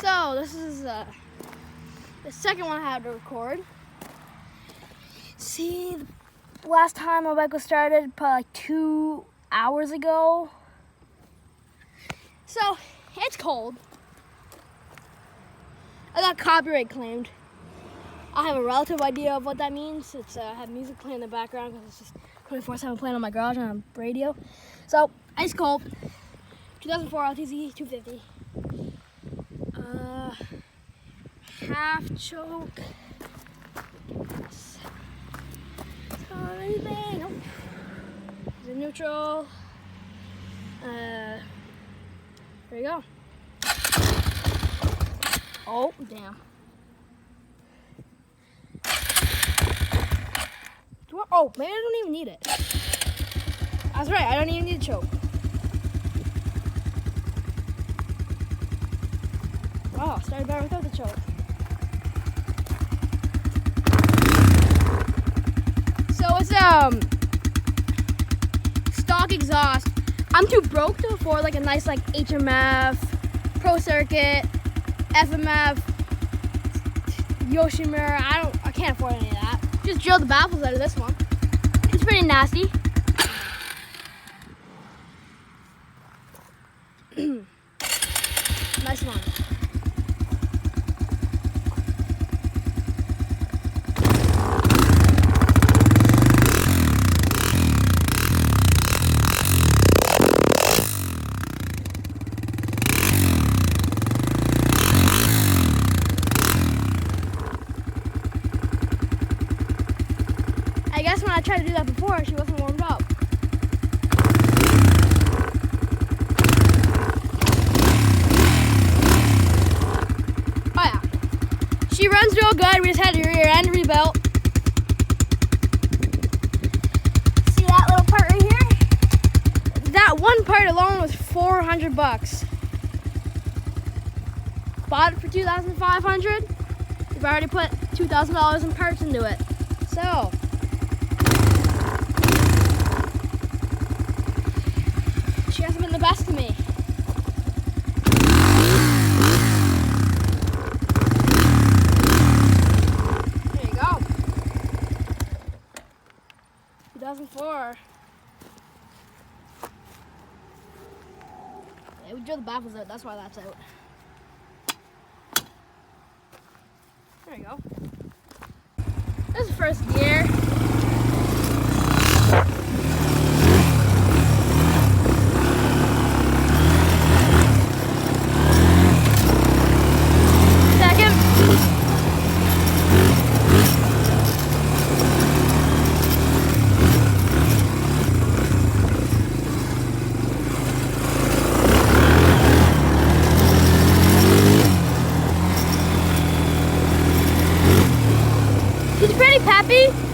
So this is the second one I had to record. See, the last time my bike was started probably like 2 hours ago. So it's cold. I got copyright claimed. I have a relative idea of what that means. It's I have music playing in the background because it's just 24/7 playing on my garage on a radio. So ice cold. 2004 LTZ 250. Half choke. Anything? Nope. It's in neutral. There you go. Oh, damn. Oh, maybe I don't even need it. That's right, I don't even need a choke. Wow, started better without the choke. So it's stock exhaust. I'm too broke to afford like a nice like HMF, Pro Circuit, FMF, Yoshimura. I can't afford any of that. Just drilled the baffles out of this one. It's pretty nasty. Nice one. I guess when I tried to do that before, she wasn't warmed up. Oh yeah. She runs real good. We just had her rear end rebuilt. See that little part right here? That one part alone was $400. Bought it for $2,500. We've already put $2,000 in parts into it. So she hasn't been the best to me. There you go. 2004. Yeah, we drilled the baffles out, that's why that's out. There you go. This is first gear. She's pretty peppy.